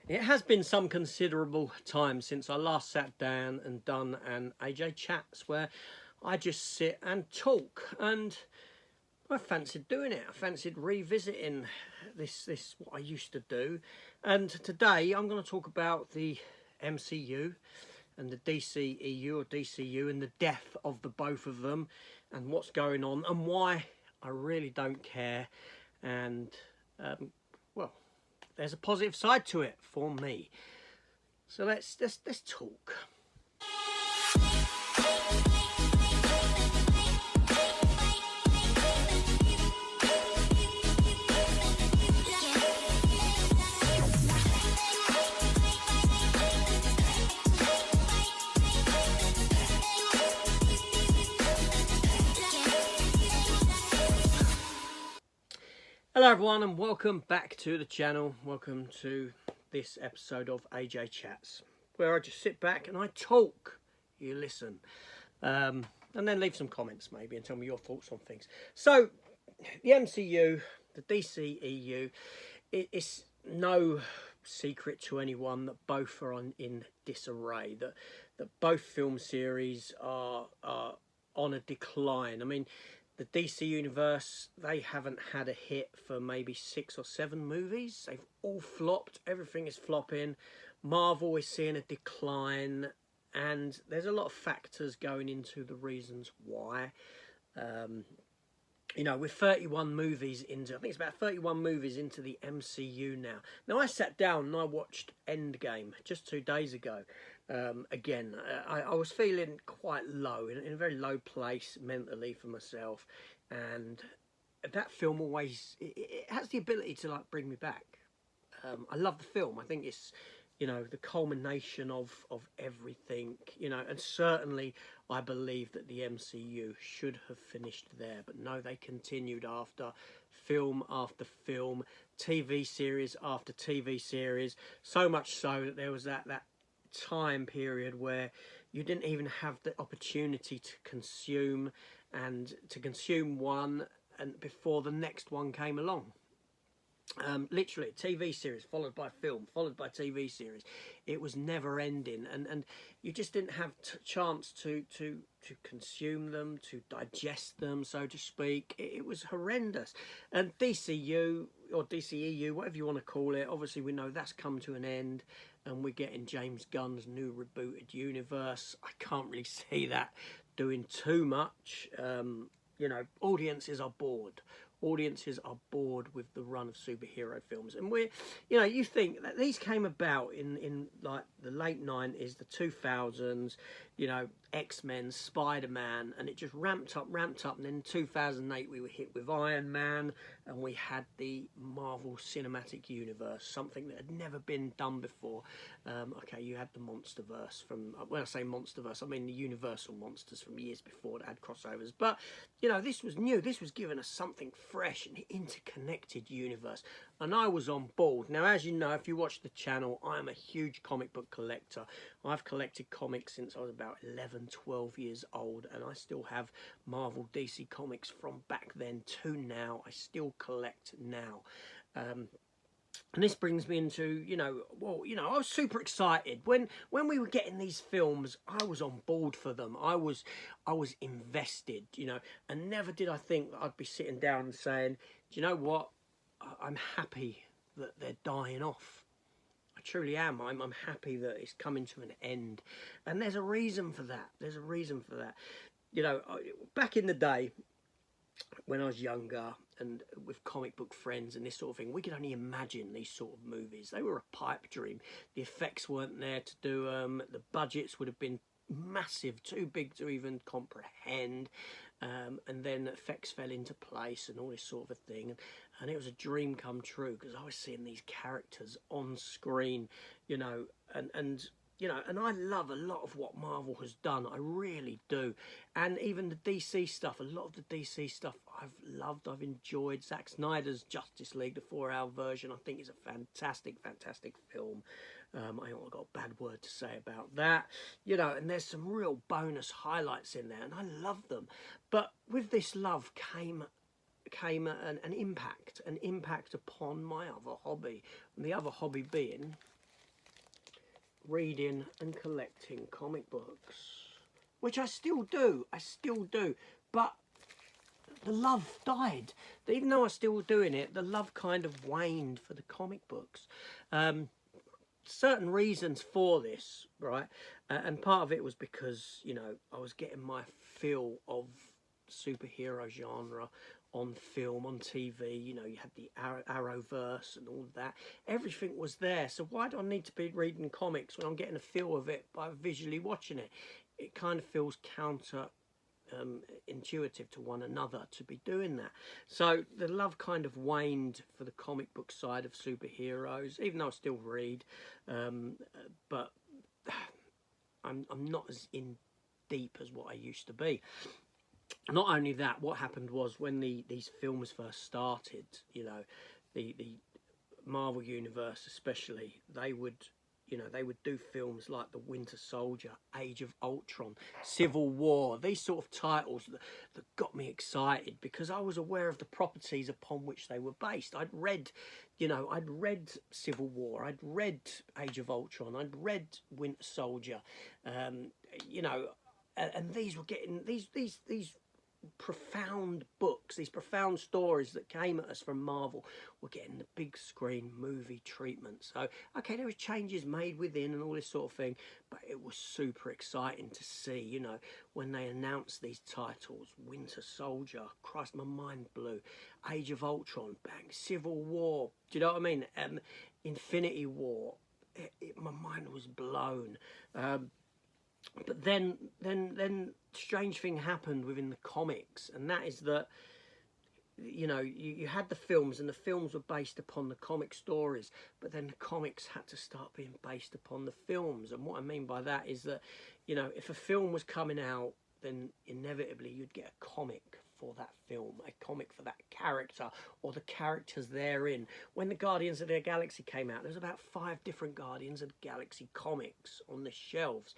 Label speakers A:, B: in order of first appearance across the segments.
A: It has been some considerable time since I last sat down and done an AJ Chats where I just sit and talk, and I fancied doing it. I fancied revisiting this what I used to do. And today I'm going to talk about the MCU and the DCEU or DCU and the death of the both of them and what's going on and why I really don't care. And well, there's a positive side to it for me. So let's talk. Hello everyone and welcome back to the channel. Welcome to this episode of AJ Chats, where I just sit back and I talk. You listen. And then leave some comments maybe and tell me your thoughts on things. So, the MCU, the DCEU, it's no secret to anyone that both are in disarray, that both film series are on a decline. I mean, the DC Universe, they haven't had a hit for maybe 6 or 7 movies. They've all flopped. Everything is flopping. Marvel is seeing a decline. And there's a lot of factors going into the reasons why. You know, we're 31 movies into, I think it's about 31 movies into the MCU now. Now, I sat down and I watched Endgame just 2 days ago. Again, I was feeling quite low, in a very low place mentally for myself. And that film always, it has the ability to like bring me back. I love the film. I think it's, you know, the culmination of everything, you know, and certainly I believe that the MCU should have finished there, but no, they continued after film after film, TV series after TV series, so much so that there was that time period where you didn't even have the opportunity to consume one and before the next one came along. Literally TV series followed by film followed by TV series. It was never ending, and you just didn't have chance to consume them, to digest them, so to speak. It was horrendous. And DCU or DCEU, whatever you want to call it, obviously we know that's come to an end, and we're getting James Gunn's new rebooted universe. I can't really see that doing too much. You know, audiences are bored. Audiences are bored with the run of superhero films, and we're, you know, you think that these came about in like the late 90s, the 2000s, you know, X-Men, Spider-Man, and it just ramped up, and then in 2008 we were hit with Iron Man, and we had the Marvel Cinematic Universe, something that had never been done before. Okay, you had the Monsterverse from, when I say Monsterverse, I mean the Universal monsters from years before that had crossovers, but, you know, this was new. This was giving us something fresh, an interconnected universe, and I was on board. Now, as you know, if you watch the channel, I am a huge comic book collector. I've collected comics since I was about 11, 12 years old, and I still have Marvel DC comics from back then to now. I still collect now. And this brings me into, you know, well, you know, I was super excited when we were getting these films. I was on board for them. I was invested, you know, and never did I think that I'd be sitting down and saying, do you know what? I'm happy that they're dying off. I truly am. I'm happy that it's coming to an end, and there's a reason for that. There's a reason for that. You know, back in the day, when I was younger and with comic book friends and this sort of thing, we could only imagine these sort of movies. They were a pipe dream. The effects weren't there to do them. The budgets would have been massive, too big to even comprehend. And then effects fell into place and all this sort of a thing. And it was a dream come true because I was seeing these characters on screen, you know, and you know, and I love a lot of what Marvel has done. I really do. And even the DC stuff, a lot of the DC stuff I've loved, I've enjoyed. Zack Snyder's Justice League, the 4-hour version, I think is a fantastic, fantastic film. I haven't got a bad word to say about that. You know, and there's some real bonus highlights in there, and I love them. But with this love came an impact upon my other hobby. And the other hobby being reading and collecting comic books, which I still do. But the love died. Even though I was still doing it, the love kind of waned for the comic books. Certain reasons for this, right? And part of it was because, you know, I was getting my fill of superhero genre on film, on TV. You know, you had the Arrowverse and all of that. Everything was there. So why do I need to be reading comics when I'm getting a feel of it by visually watching it? It kind of feels counter intuitive to one another to be doing that. So the love kind of waned for the comic book side of superheroes, even though I still read, but I'm not as in deep as what I used to be. Not only that, what happened was when these films first started, you know, the Marvel Universe especially, they would do films like The Winter Soldier, Age of Ultron, Civil War, these sort of titles that got me excited because I was aware of the properties upon which they were based. I'd read Civil War, I'd read Age of Ultron, I'd read Winter Soldier, you know, and these were getting these profound books, these profound stories that came at us from Marvel were getting the big screen movie treatment. So, okay, there were changes made within and all this sort of thing, but it was super exciting to see, you know, when they announced these titles. Winter Soldier, Christ, my mind blew. Age of Ultron, bang. Civil War, do you know what I mean? Infinity War, my mind was blown. But then strange thing happened within the comics, and that is that, you know, you had the films, and the films were based upon the comic stories, but then the comics had to start being based upon the films. And what I mean by that is that, you know, if a film was coming out, then inevitably you'd get a comic for that film, a comic for that character or the characters therein. When the Guardians of the Galaxy came out, there's about 5 different Guardians of the Galaxy comics on the shelves.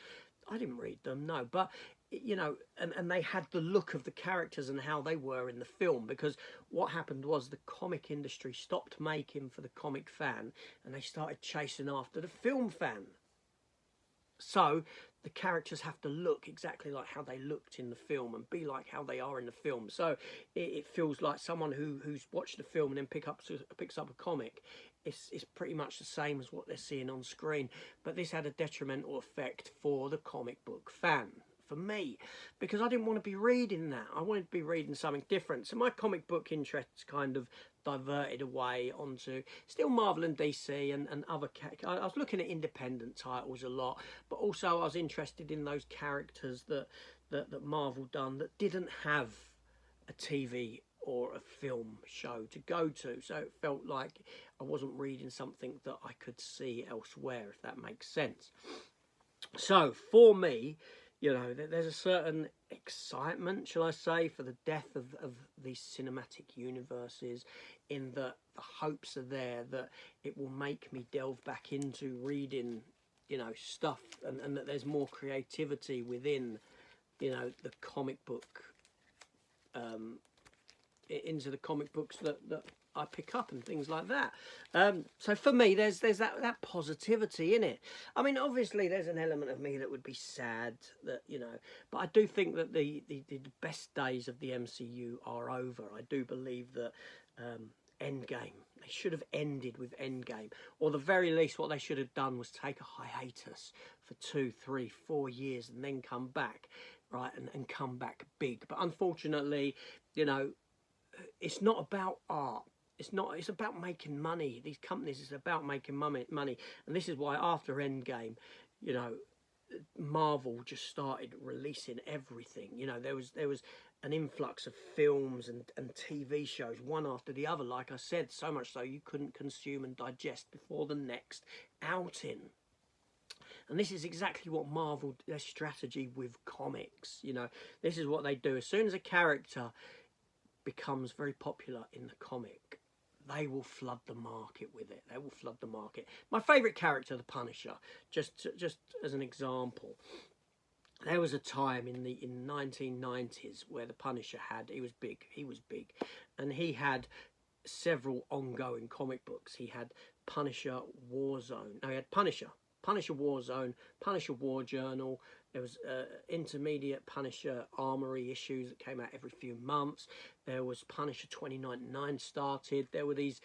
A: I didn't read them, no, but, you know, and they had the look of the characters and how they were in the film, because what happened was the comic industry stopped making for the comic fan and they started chasing after the film fan. So the characters have to look exactly like how they looked in the film and be like how they are in the film. So it feels like someone who's watched the film and then picks up a comic. It's pretty much the same as what they're seeing on screen. But this had a detrimental effect for the comic book fan, for me, because I didn't want to be reading that. I wanted to be reading something different. So my comic book interests kind of diverted away onto still Marvel and DC and other. I was looking at independent titles a lot, but also I was interested in those characters that Marvel done that didn't have a TV or a film show to go to. So it felt like I wasn't reading something that I could see elsewhere, if that makes sense. So for me, you know, there's a certain excitement, shall I say, for the death of these cinematic universes, in that the hopes are there that it will make me delve back into reading, you know, stuff, and that there's more creativity within, you know, the comic book, into the comic books that I pick up and things like that. So for me, there's that positivity in it. I mean, obviously, there's an element of me that would be sad that, you know, but I do think that the best days of the MCU are over. I do believe that Endgame, they should have ended with Endgame, or the very least, what they should have done was take a hiatus for 2, 3, 4 years and then come back, right, and come back big. But unfortunately, you know, it's not about art. It's about making money. These companies, it's about making money. And this is why after Endgame, you know, Marvel just started releasing everything. You know, there was an influx of films and TV shows, one after the other, like I said, so much so you couldn't consume and digest before the next outing. And this is exactly what Marvel, their strategy with comics, you know, this is what they do. As soon as a character becomes very popular in the comic, they will flood the market with it. They will flood the market. My favourite character, the Punisher, just as an example, there was a time in the 1990s where the Punisher he was big, and he had several ongoing comic books. He had Punisher Warzone. No, he had Punisher Punisher Warzone, Punisher War Journal. There was intermediate Punisher Armory issues that came out every few months. There was Punisher 2099 started. There were these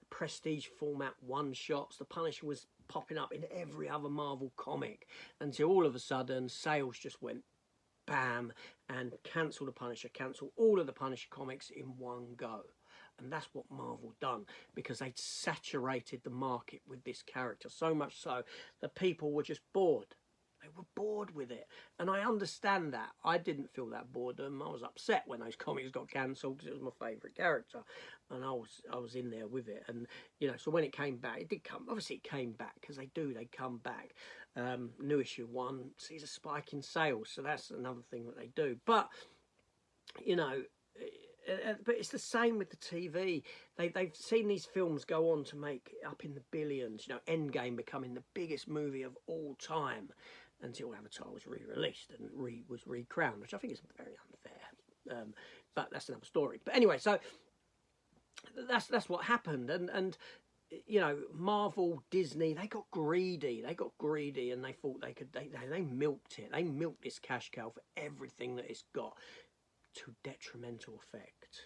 A: prestige format one-shots. The Punisher was popping up in every other Marvel comic until all of a sudden sales just went bam and cancel the Punisher, cancel all of the Punisher comics in one go. And that's what Marvel done, because they'd saturated the market with this character so much so that people were just bored. They were bored with it, and I understand that. I didn't feel that boredom. I was upset when those comics got cancelled because it was my favourite character, and I was in there with it. And so when it came back, it did come. Obviously, it came back because they come back. New issue 1 sees a spike in sales, so that's another thing that they do. But but it's the same with the TV. They've seen these films go on to make up in the billions. Endgame becoming the biggest movie of all time, until Avatar was re-released and was re-crowned, which I think is very unfair. But that's another story. But anyway, so that's what happened, and Marvel, Disney, they got greedy, and they thought they milked it. They milked this cash cow for everything that it's got, to detrimental effect,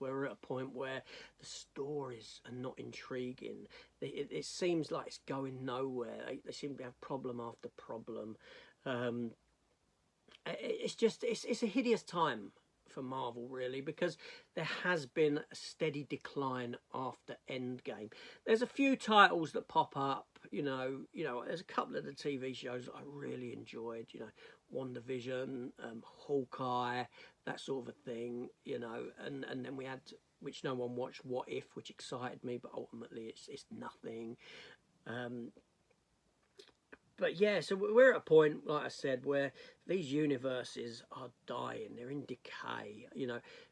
A: where we're at a point where the stories are not intriguing. It seems like it's going nowhere. They seem to have problem after problem. It's a hideous time for Marvel, really, because there has been a steady decline after Endgame. There's a few titles that pop up, there's a couple of the TV shows that I really enjoyed, WandaVision, Hawkeye, that sort of a thing, and then we had, which no one watched, What If, which excited me, but ultimately it's nothing. But yeah, so we're at a point, like I said, where these universes are dying. They're in decay.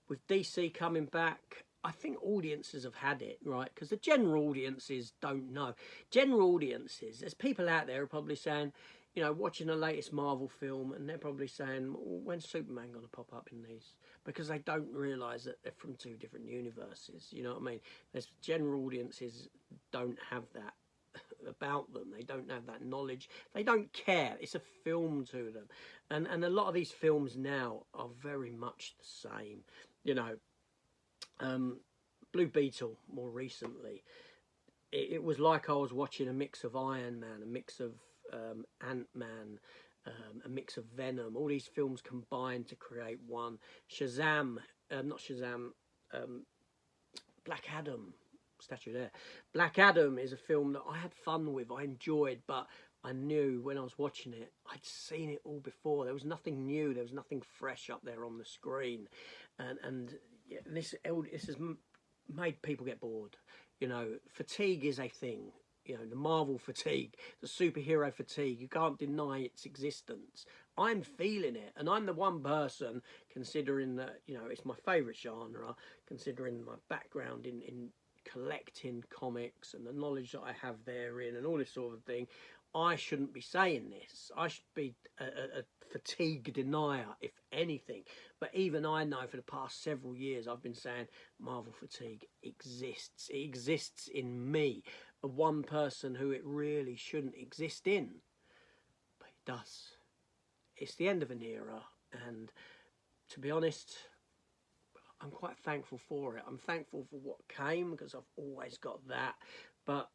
A: With DC coming back, I think audiences have had it, right? Because the general audiences don't know. General audiences, there's people out there who are probably saying, watching the latest Marvel film, and they're probably saying, well, when's Superman going to pop up in these? Because they don't realise that they're from two different universes. You know what I mean? There's general audiences don't have that about them. They don't have that knowledge. They don't care. It's a film to them, and a lot of these films now are very much the same. Blue Beetle, more recently, it was like I was watching a mix of Iron Man, a mix of Ant-Man, a mix of Venom. All these films combined to create one. Black Adam. Statue there. Black Adam is a film that I had fun with, I enjoyed, but I knew when I was watching it, I'd seen it all before. There was nothing new, there was nothing fresh up there on the screen, and this has made people get bored. Fatigue is a thing. The Marvel fatigue, the superhero fatigue, you can't deny its existence. I'm feeling it, and I'm the one person, considering that, it's my favourite genre, considering my background in collecting comics and the knowledge that I have therein and all this sort of thing, I shouldn't be saying this. I should be a fatigue denier, if anything. But even I know for the past several years I've been saying Marvel fatigue exists. It exists in me, one person who it really shouldn't exist in. But it does. It's the end of an era, and to be honest, I'm quite thankful for it. I'm thankful for what came, because I've always got that. But,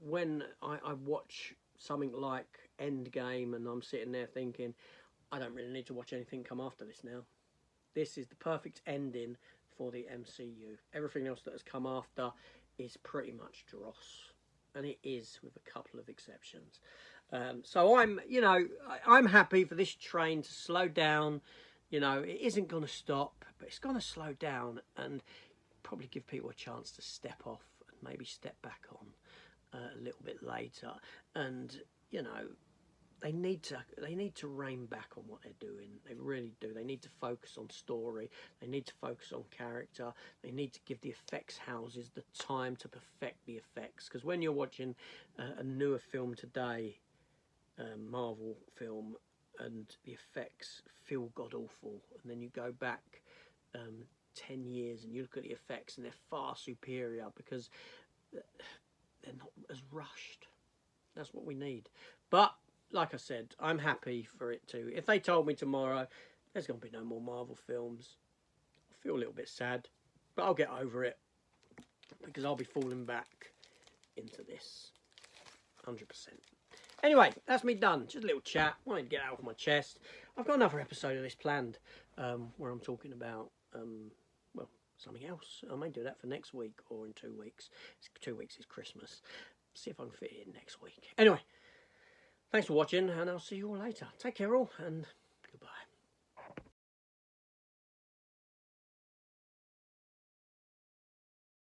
A: when I watch something like Endgame and I'm sitting there thinking, I don't really need to watch anything come after this now. This is the perfect ending for the MCU. Everything else that has come after is pretty much dross. And it is, with a couple of exceptions. So I'm happy for this train to slow down. It isn't going to stop, but it's going to slow down and probably give people a chance to step off and maybe step back on a little bit later. And they need to rein back on what they're doing. They really do. They need to focus on story. They need to focus on character. They need to give the effects houses the time to perfect the effects. Because when you're watching a newer film today, Marvel film, and the effects feel god awful, and then you go back 10 years and you look at the effects and they're far superior because they're not as rushed. That's what we need. But like I said, I'm happy for it to. If they told me tomorrow there's going to be no more Marvel films, I feel a little bit sad, but I'll get over it because I'll be falling back into this 100%. Anyway, that's me done. Just a little chat. Wanted to get out of my chest. I've got another episode of this planned where I'm talking about, well, something else. I may do that for next week or in 2 weeks. 2 weeks is Christmas. See if I can fit it in next week. Anyway, thanks for watching, and I'll see you all later. Take care all, and